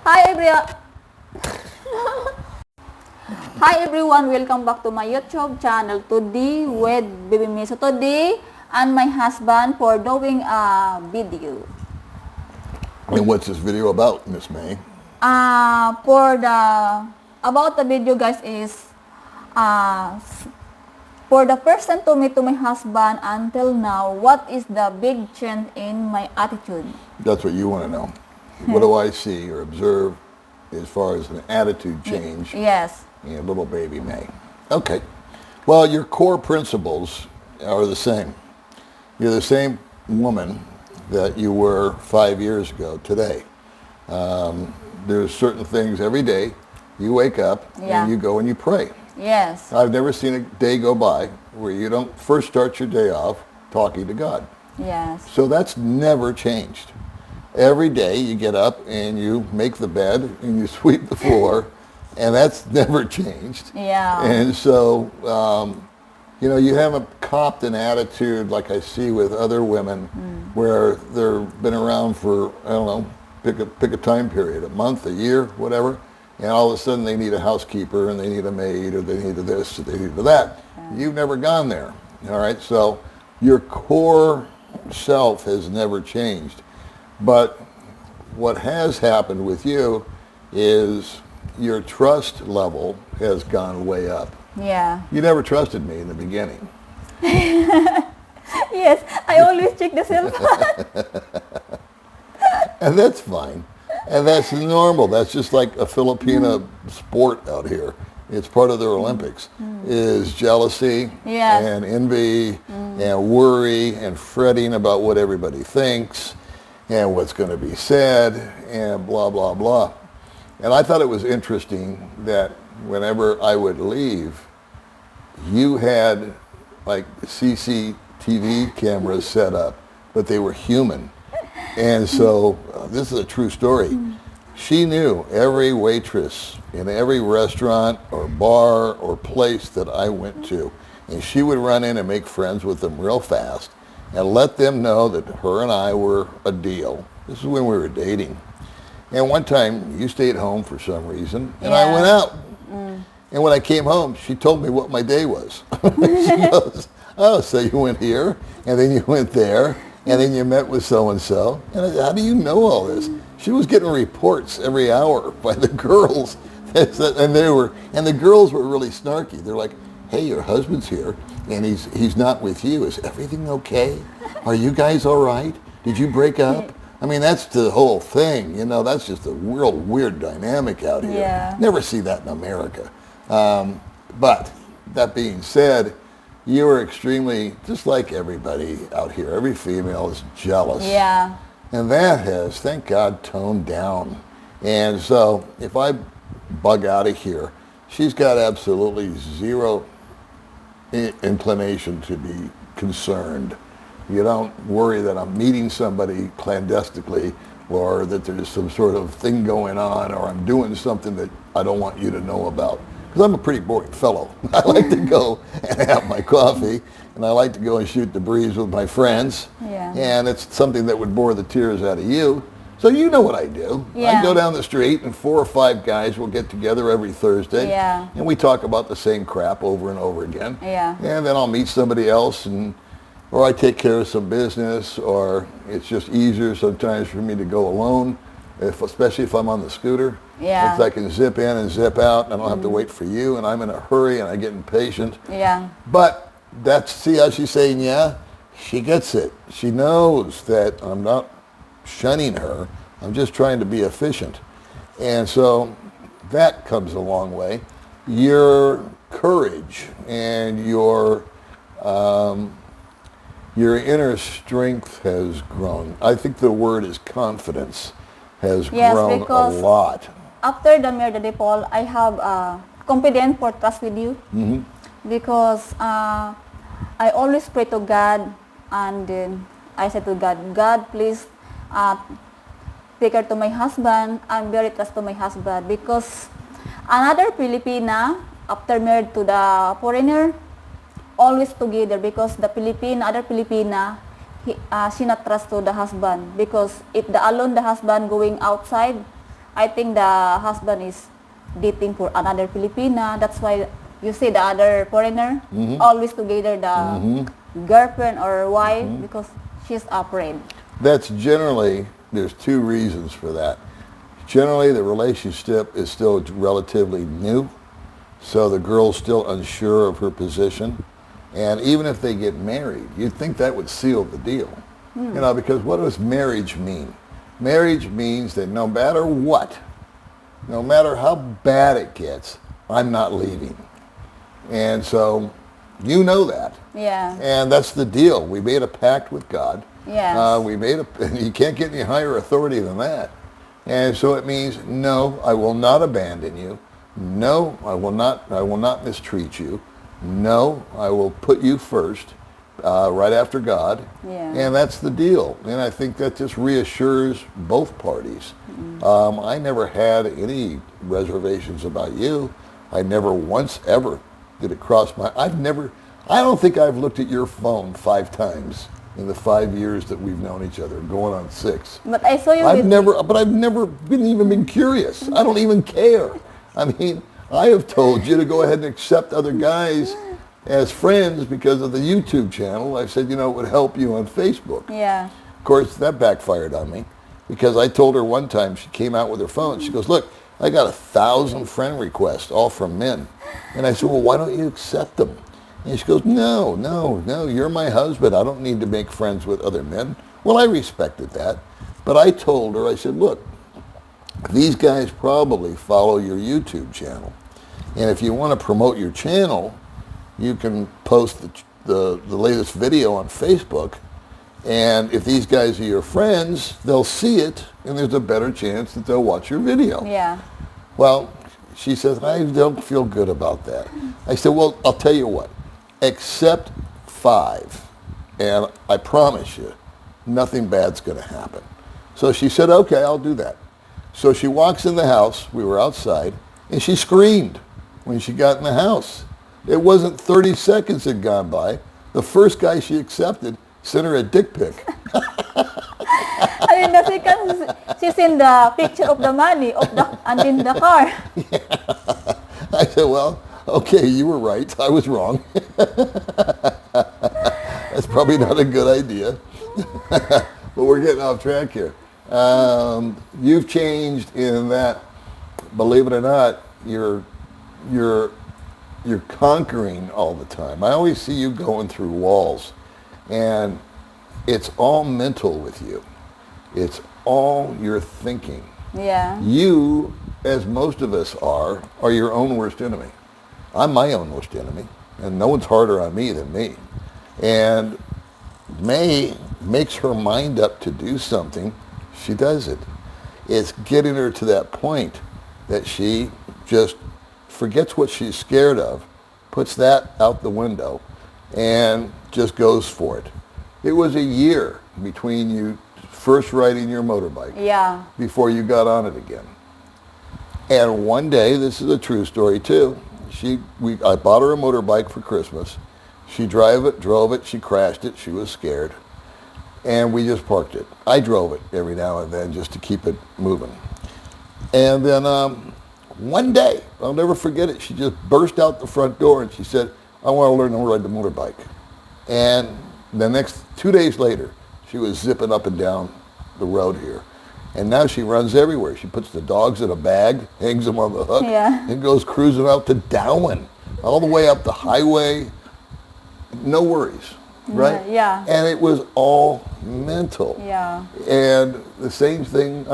Hi everyone. Hi everyone, welcome back to my YouTube channel today with Baby Me. So today, and my husband for doing a video. And what's this video about, Miss May? For the about the video, guys, is uh, for the first time to meet to my husband until now, what is the big change in my attitude? That's what you want to know. What do I see or observe as far as an attitude change Yes. in little baby May? Okay. Well, your core principles are the same. You're the same woman that you were 5 years ago today. There's certain things every day you wake up and you go and you pray. Yes. I've never seen a day go by where you don't first start your day off talking to God. Yes. So that's never changed. Every day you get up and you make the bed and you sweep the floor, and that's never changed. Yeah. And so, you haven't copped an attitude like I see with other women where they've been around for, I don't know, pick a time period, a month, a year, whatever, and all of a sudden they need a housekeeper and they need a maid or they need a this or they need a that. You've never gone there. All right, so your core self has never changed. But what has happened with you is your trust level has gone way up. Yeah. You never trusted me in the beginning. Yes, I always check the cell phone. And that's fine. And that's normal. That's just like a Filipina sport out here. It's part of their Olympics, is jealousy and envy and worry and fretting about what everybody thinks and what's going to be said and blah, blah, blah. And I thought it was interesting that whenever I would leave, you had like CCTV cameras set up, but they were human. And so this is a true story. She knew every waitress in every restaurant or bar or place that I went to. And she would run in and make friends with them real fast and let them know that her and I were a deal. This is when we were dating. And one time you stayed home for some reason and I went out. And when I came home, she told me what my day was. She goes, oh, so you went here and then you went there and then you met with so-and-so. And I said, how do you know all this? She was getting reports every hour by the girls. And the girls were really snarky. They're like, hey, your husband's here and he's not with you. Is everything okay? Are you guys all right? Did you break up? I mean, that's the whole thing. That's just a real weird dynamic out here. Yeah. Never see that in America. But that being said, you are extremely, just like everybody out here, every female is jealous. Yeah. And that has, thank God, toned down. And so if I bug out of here, she's got absolutely zero inclination to be concerned. You don't worry that I'm meeting somebody clandestinely or that there's some sort of thing going on or I'm doing something that I don't want you to know about. Because I'm a pretty boring fellow. I like to go and have my coffee and I like to go and shoot the breeze with my friends. Yeah. And it's something that would bore the tears out of you. So you know what I do. Yeah. I go down the street and 4 or 5 guys will get together every Thursday. Yeah. And we talk about the same crap over and over again. Yeah. And then I'll meet somebody else or I take care of some business, or it's just easier sometimes for me to go alone, especially if I'm on the scooter. Yeah. If I can zip in and zip out, and I don't have to wait for you, and I'm in a hurry and I get impatient. Yeah. But see how she's saying, yeah? She gets it. She knows that I'm not shunning her. I'm just trying to be efficient. And so that comes a long way. Your courage and your inner strength has grown. I think the word is confidence has grown a lot. After the Murder Paul, I have confidence for trust with you because I always pray to God and I said to God, God, please take care to my husband. I'm very trust to my husband because another Filipina, after married to the foreigner, always together because the other Filipina, she not trust to the husband because if the husband going outside, I think the husband is dating for another Filipina. That's why you see the other foreigner always together, the girlfriend or wife, because she's afraid. That's generally, there's two reasons for that. Generally, the relationship is still relatively new, so the girl's still unsure of her position. And even if they get married, you'd think that would seal the deal. You know, because what does marriage mean? Marriage means that no matter what, no matter how bad it gets, I'm not leaving. And so you know that. Yeah. And that's the deal. We made a pact with God. Yes. We made you can't get any higher authority than that. And so it means, no, I will not abandon you. No, I will not mistreat you. No, I will put you first, right after God. Yeah. And that's the deal. And I think that just reassures both parties. I never had any reservations about you. I never once ever did it cross my, I don't think I've looked at your phone 5 times in the 5 years that we've known each other, going on 6. But I saw you I've never even been curious. I don't even care. I mean, I have told you to go ahead and accept other guys as friends because of the YouTube channel. I said, you know, it would help you on Facebook. Yeah. Of course, that backfired on me because I told her one time, she came out with her phone. She goes, look, I got 1,000 friend requests, all from men. And I said, well, why don't you accept them? And she goes, no, you're my husband. I don't need to make friends with other men. Well, I respected that. But I told her, I said, look, these guys probably follow your YouTube channel. And if you want to promote your channel, you can post the latest video on Facebook. And if these guys are your friends, they'll see it, and there's a better chance that they'll watch your video. Yeah. Well, she says, I don't feel good about that. I said, well, I'll tell you what. Accept 5, and I promise you, nothing bad's going to happen. So she said, okay, I'll do that. So she walks in the house, we were outside, and she screamed when she got in the house. It wasn't 30 seconds had gone by. The first guy she accepted sent her a dick pic. I mean, the second, she's in the picture of the money and in the car. Yeah. I said, well, okay, you were right. I was wrong. That's probably not a good idea. But we're getting off track here. You've changed in that, believe it or not, you're conquering all the time. I always see you going through walls, and it's all mental with you. It's all your thinking. Yeah. You, as most of us are your own worst enemy. I'm my own worst enemy, and no one's harder on me than me. And May makes her mind up to do something, she does it. It's getting her to that point that she just forgets what she's scared of, puts that out the window, and just goes for it. It was a year between you first riding your motorbike before you got on it again. And one day, this is a true story too, I bought her a motorbike for Christmas. She drove it, she crashed it, she was scared, and we just parked it. I drove it every now and then just to keep it moving. And then one day, I'll never forget it, she just burst out the front door and she said, I want to learn to ride the motorbike. And the next 2 days later, she was zipping up and down the road here. And now she runs everywhere. She puts the dogs in a bag, hangs them on the hook, and goes cruising out to Darwin, all the way up the highway. No worries, right? Yeah. And it was all mental. Yeah. And the same thing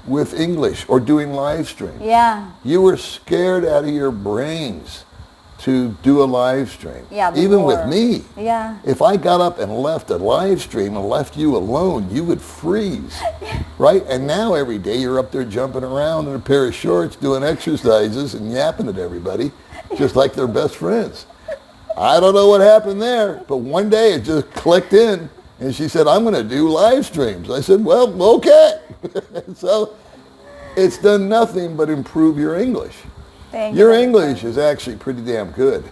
with English or doing live stream. Yeah. You were scared out of your brains to do a live stream. Yeah, even with before. me. Yeah. If I got up and left a live stream and left you alone, you would freeze, right? And now every day you're up there jumping around in a pair of shorts, doing exercises and yapping at everybody, just like they're best friends. I don't know what happened there, but one day it just clicked in, and she said, I'm going to do live streams. I said, well, okay. So it's done nothing but improve your English. Your English is actually pretty damn good.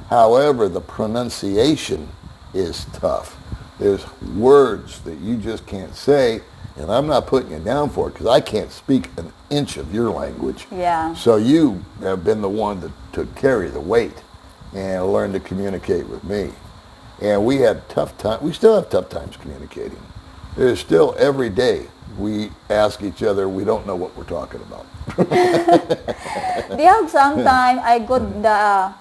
However, the pronunciation is tough. There's words that you just can't say, And I'm not putting you down for it because I can't speak an inch of your language. Yeah. So you have been the one to carry the weight and learn to communicate with me. And we had tough time. We still have tough times communicating. There's still every day we ask each other, we don't know what we're talking about. They have sometimes I could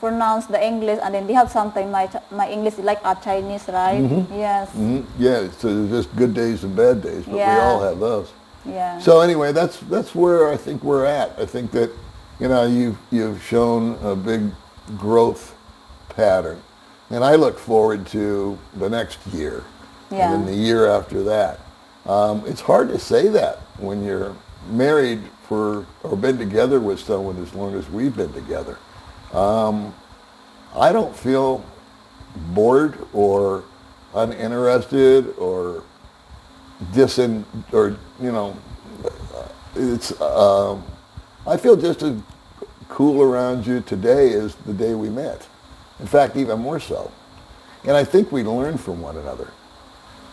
pronounce the English, and then they have sometimes my English is like a Chinese, right? Yes. Yeah, so there's just good days and bad days, but we all have those. Yeah. So anyway, that's where I think we're at. I think that, you know, you've shown a big growth pattern, and I look forward to the next year, and then the year after that. It's hard to say that when you're married or been together with someone as long as we've been together. I don't feel bored or uninterested or it's I feel just as cool around you today as the day we met. In fact, even more so. And I think we learn from one another.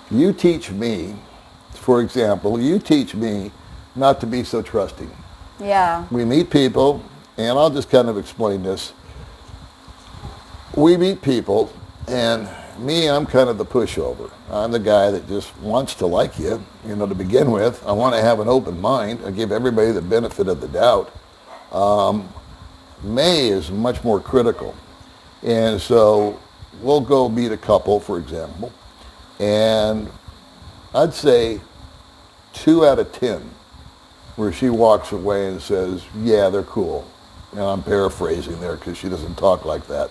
You teach me, for example, you teach me not to be so trusting. Yeah. We meet people, and I'll just kind of explain this. We meet people, and me, I'm kind of the pushover. I'm the guy that just wants to like you, you know, to begin with. I want to have an open mind. I give everybody the benefit of the doubt. May is much more critical. And so we'll go meet a couple, for example, and I'd say 2 out of 10 where she walks away and says, yeah, they're cool. And I'm paraphrasing there because she doesn't talk like that.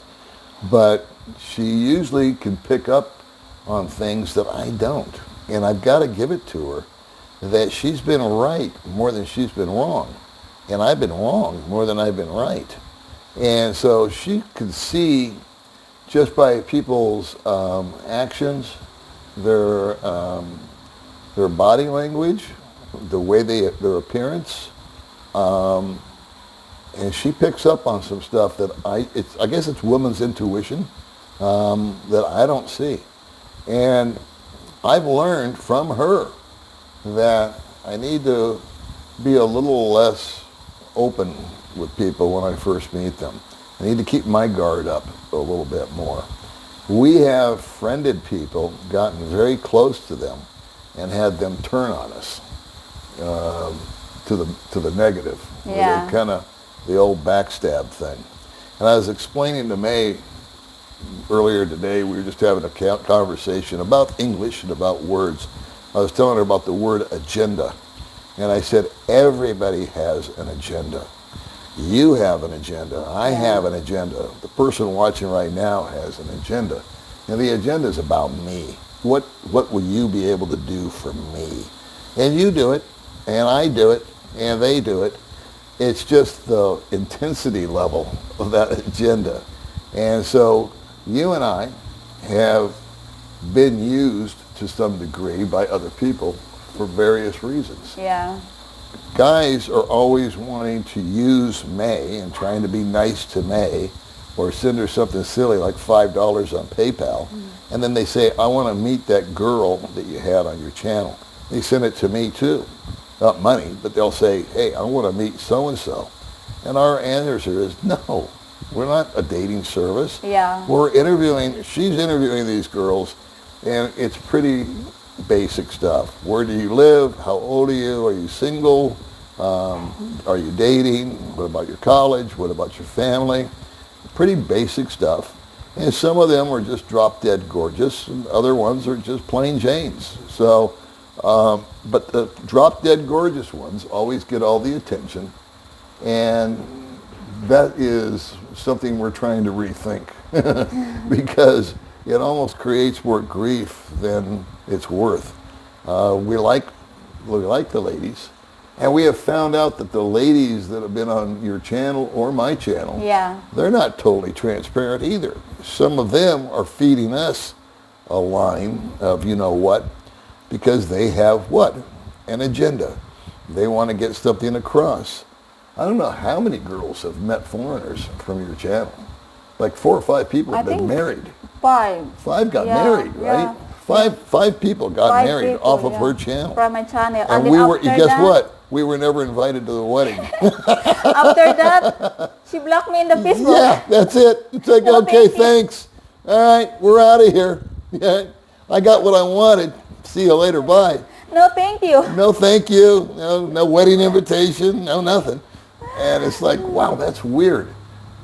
But she usually can pick up on things that I don't. And I've got to give it to her that she's been right more than she's been wrong. And I've been wrong more than I've been right. And so she could see just by people's actions, their body language, the way their appearance, and she picks up on some stuff that I guess it's woman's intuition that I don't see. And I've learned from her that I need to be a little less open with people when I first meet them. I need to keep my guard up a little bit more. We have friended people, gotten very close to them, and had them turn on us to the negative. Yeah. Kind of the old backstab thing. And I was explaining to May earlier today, we were just having a conversation about English and about words. I was telling her about the word agenda. And I said, everybody has an agenda. You have an agenda. I have an agenda. The person watching right now has an agenda. And the agenda is about me. What will you be able to do for me? And you do it, and I do it, and they do it. It's just the intensity level of that agenda. And so you and I have been used to some degree by other people for various reasons. Yeah. Guys are always wanting to use May and trying to be nice to May or send her something silly like $5 on PayPal. And then they say, I want to meet that girl that you had on your channel. They send it to me too. Not money, but they'll say, hey, I want to meet so-and-so. And our answer is, no, we're not a dating service. Yeah. She's interviewing these girls, and it's pretty basic stuff. Where do you live? How old are you? Are you single? Are you dating? What about your college? What about your family? Pretty basic stuff. And some of them are just drop dead gorgeous, and other ones are just plain Janes. So, but the drop dead gorgeous ones always get all the attention, and that is something we're trying to rethink because it almost creates more grief than it's worth. We like the ladies, and we have found out that the ladies that have been on your channel or my channel, they're not totally transparent either. Some of them are feeding us a line of you know what, because they have what? An agenda. They want to get something across. I don't know how many girls have met foreigners from your channel. Like 4 or 5 people have been married. 5. 5 got married, right? Five people got Five married people, off of yeah, her channel. from my channel. And then we were, after guess that, what? We were never invited to the wedding. After that, she blocked me in the Facebook. Yeah, that's it. It's like, No, okay, thank you. thanks. All right, we're out of here. Yeah, I got what I wanted. See you later. Bye. No, thank you. No, thank you. No wedding invitation. No, nothing. And it's like, wow, that's weird.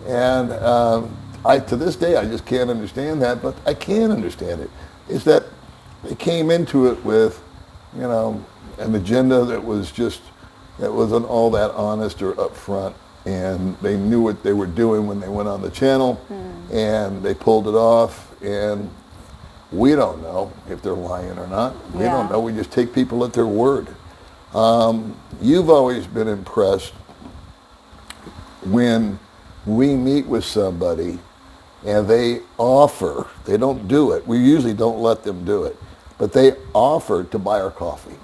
And to this day, I just can't understand that, but I can understand it. Is that they came into it with, an agenda that wasn't all that honest or upfront, and they knew what they were doing when they went on the channel, and they pulled it off, and we don't know if they're lying or not. We don't know. We just take people at their word. You've always been impressed when we meet with somebody and they offer, they don't do it. We usually don't let them do it, but they offer to buy our coffee.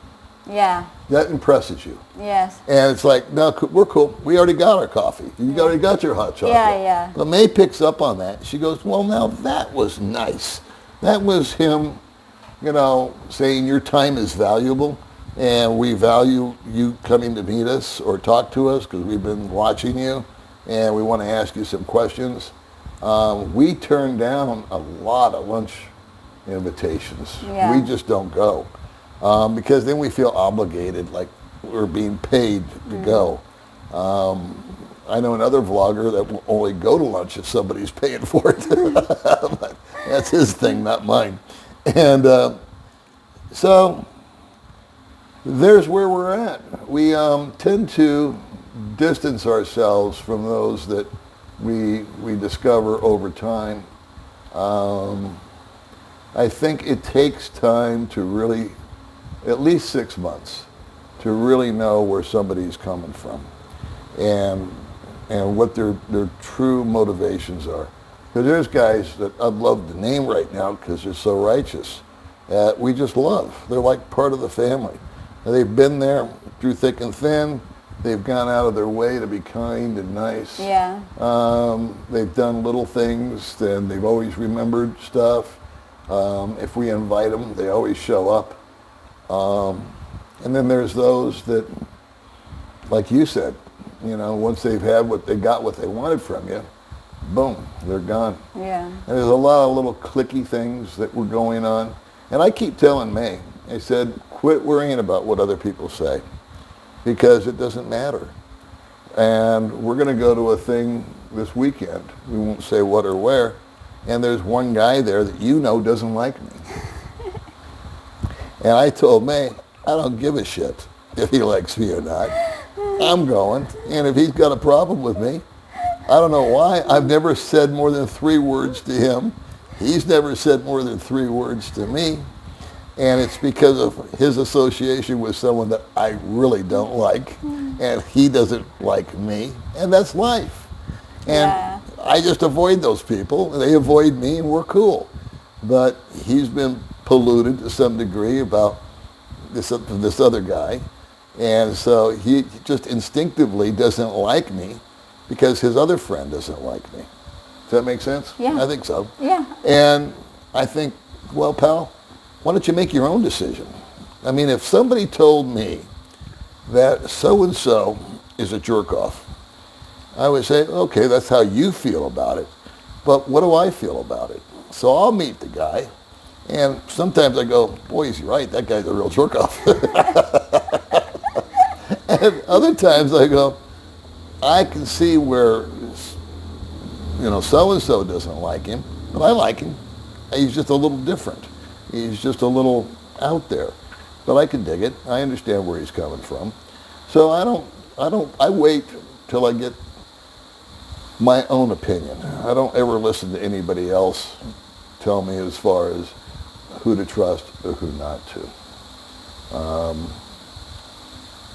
Yeah. That impresses you. Yes. And it's like, no, we're cool. We already got our coffee. You already got your hot chocolate. Yeah. But May picks up on that. She goes, well, now that was nice. That was him, saying your time is valuable and we value you coming to meet us or talk to us because we've been watching you and we want to ask you some questions. We turn down a lot of lunch invitations. Yeah. We just don't go. Because then we feel obligated, like we're being paid to go. I know another vlogger that will only go to lunch if somebody's paying for it. But that's his thing, not mine. And so there's where we're at. We tend to distance ourselves from those that we discover over time. I think it takes time to really, at least 6 months, to really know where somebody's coming from and what their true motivations are. Because there's guys that I'd love to name right now because they're so righteous that we just love. They're like part of the family. And they've been there through thick and thin. They've gone out of their way to be kind and nice. Yeah. They've done little things and they've always remembered stuff. If we invite them, they always show up. And then there's those that, like you said, once they've had what they wanted from you, boom, they're gone. Yeah. And there's a lot of little clicky things that were going on. And I keep telling May, I said, quit worrying about what other people say because it doesn't matter. And we're going to go to a thing this weekend. We won't say what or where. And there's one guy there that doesn't like me. And I told May, I don't give a shit if he likes me or not. I'm going. And if he's got a problem with me, I don't know why. I've never said more than 3 words to him. He's never said more than 3 words to me. And it's because of his association with someone that I really don't like. And he doesn't like me. And that's life. And I just avoid those people. They avoid me and we're cool. But he's been polluted to some degree about this other guy. And so he just instinctively doesn't like me because his other friend doesn't like me. Does that make sense? Yeah. I think so. Yeah. And I think, well, pal, why don't you make your own decision? I mean, if somebody told me that so-and-so is a jerk-off, I would say, okay, that's how you feel about it. But what do I feel about it? So I'll meet the guy. And sometimes I go, boy, he's right. That guy's a real jerk-off. And other times I go, I can see where, so-and-so doesn't like him, but I like him. He's just a little different. He's just a little out there. But I can dig it. I understand where he's coming from. So I wait till I get my own opinion. I don't ever listen to anybody else tell me as far as who to trust or who not to.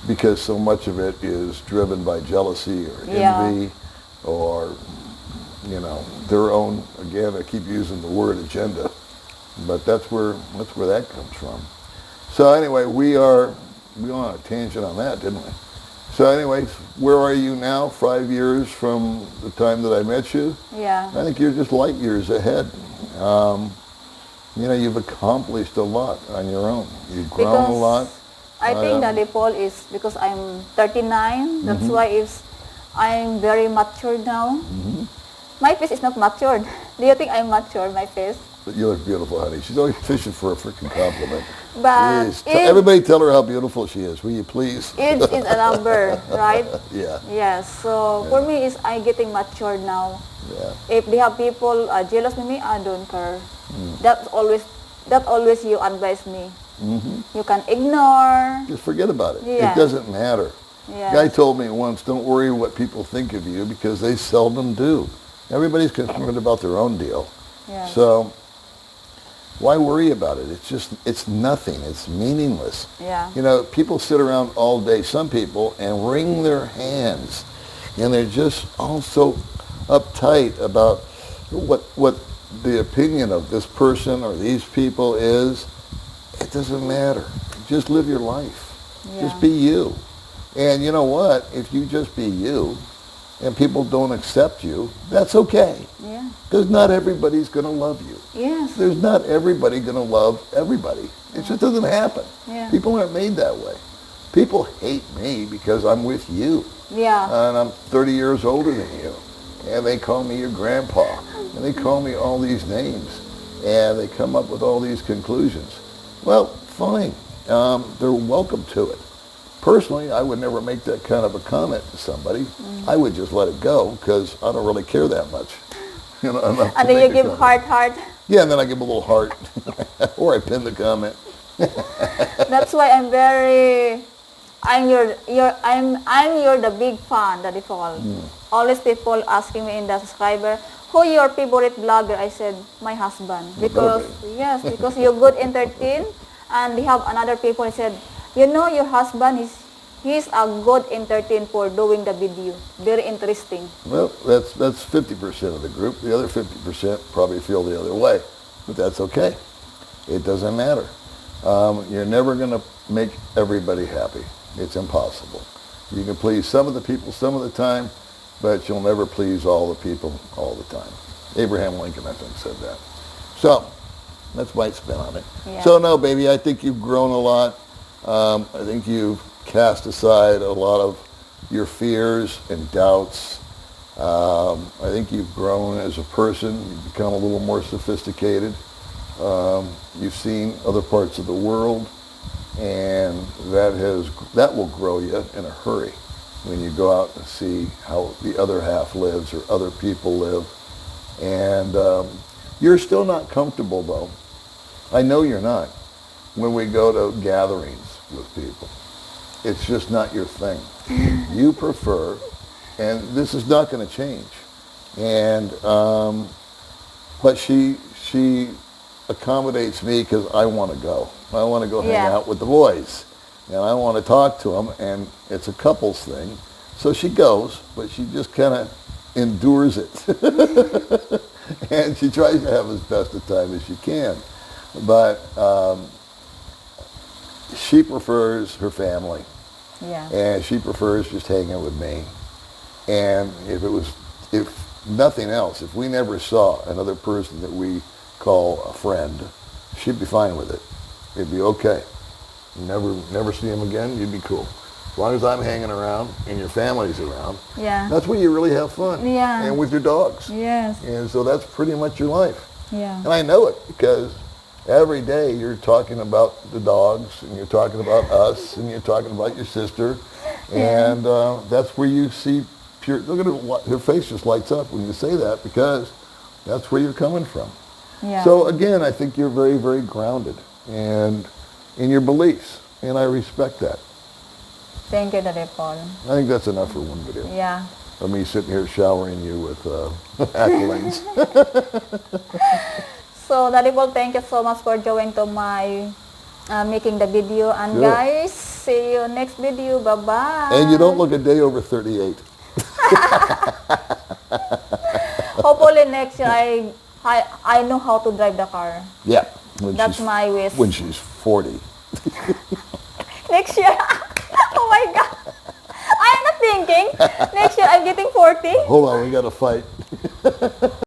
Because so much of it is driven by jealousy or envy or, their own, again, I keep using the word agenda, but that's where that comes from. So anyway, we went on a tangent on that, didn't we? So anyways, where are you now, 5 years from the time that I met you? Yeah. I think you're just light years ahead. You know, you've accomplished a lot on your own. You've grown a Because lot. I think Daddy Paul is because I'm 39. That's why I'm very mature now. My face is not matured. Do you think I'm mature, my face? You look beautiful, honey. She's always fishing for a freaking compliment. But Please, everybody tell her how beautiful she is, will you please? age is a number, right? Yeah. Yes. So for me, is I getting matured now. Yeah. If they have people jealous with me, I don't care. That always you advise me. You can ignore. Just forget about it. Yeah. It doesn't matter. Yes. Guy told me once, don't worry what people think of you because they seldom do. Everybody's concerned about their own deal. Yes. So why worry about it? It's nothing. It's meaningless. Yeah. You know, people sit around all day, some people, and wring their hands. And they're just all so uptight about what the opinion of this person or these people is. It doesn't matter. Just live your life. Yeah. Just be you. And you know what? If you just be you and people don't accept you, that's okay. Yeah. Because not everybody's going to love you. Yes. There's not everybody going to love everybody. It just doesn't happen. Yeah. People aren't made that way. People hate me because I'm with you. Yeah. And I'm 30 years older than you. And they call me your grandpa. And they call me all these names. And they come up with all these conclusions. Well, fine. They're welcome to it. Personally, I would never make that kind of a comment to somebody. I would just let it go because I don't really care that much. You know, enough to And then make you a give comment. heart. Yeah, and then I give a little heart. Or I pin the comment. That's why I'm your the big fan, Daddy Paul. Always people asking me in the subscriber, who your favorite blogger? I said, my husband. Because yes, because you're good entertain. And they have another people who said, you know your husband he's a good entertain for doing the video. Very interesting. Well, that's 50% of the group. The other 50% probably feel the other way. But that's okay. It doesn't matter. You're never going to make everybody happy. It's impossible. You can please some of the people some of the time, but you'll never please all the people all the time. Abraham Lincoln, I think, said that. So that's my spin on it. Yeah. So no, baby, I think you've grown a lot. I think you've cast aside a lot of your fears and doubts. I think you've grown as a person. You've become a little more sophisticated. You've seen other parts of the world, and that will grow you in a hurry when you go out and see how the other half lives or other people live. And you're still not comfortable, though. I know you're not. When we go to gatherings with people, it's just not your thing. You prefer, and this is not going to change. And but she accommodates me because I want to go. I want to go hang out with the boys, and I want to talk to them. And it's a couples thing, so she goes, but she just kind of endures it, and she tries to have as best a time as she can. But she prefers her family. Yeah. And she prefers just hanging with me. And if nothing else, if we never saw another person that we call a friend, she'd be fine with it. It'd be okay. Never see him again, you'd be cool. As long as I'm hanging around and your family's around, Yeah. that's when you really have fun. Yeah. And with your dogs. Yes. And so that's pretty much your life. Yeah. And I know it because every day you're talking about the dogs, and you're talking about us, and you're talking about your sister, and that's where you see pure. Look at her face just lights up when you say that because that's where you're coming from. Yeah. So again, I think you're very, very grounded and in your beliefs, and I respect that. Thank you, Daddy Paul. I think that's enough for one video. Yeah. Of me sitting here showering you with accolades. So, Daddy Paul, thank you so much for joining to my making the video. And Sure. guys, see you next video. Bye-bye. And you don't look a day over 38. Hopefully next year I know how to drive the car. Yeah. That's my wish. When she's 40. Next year. Oh my God. I'm not thinking. Next year I'm getting 40. Hold on, we got to fight.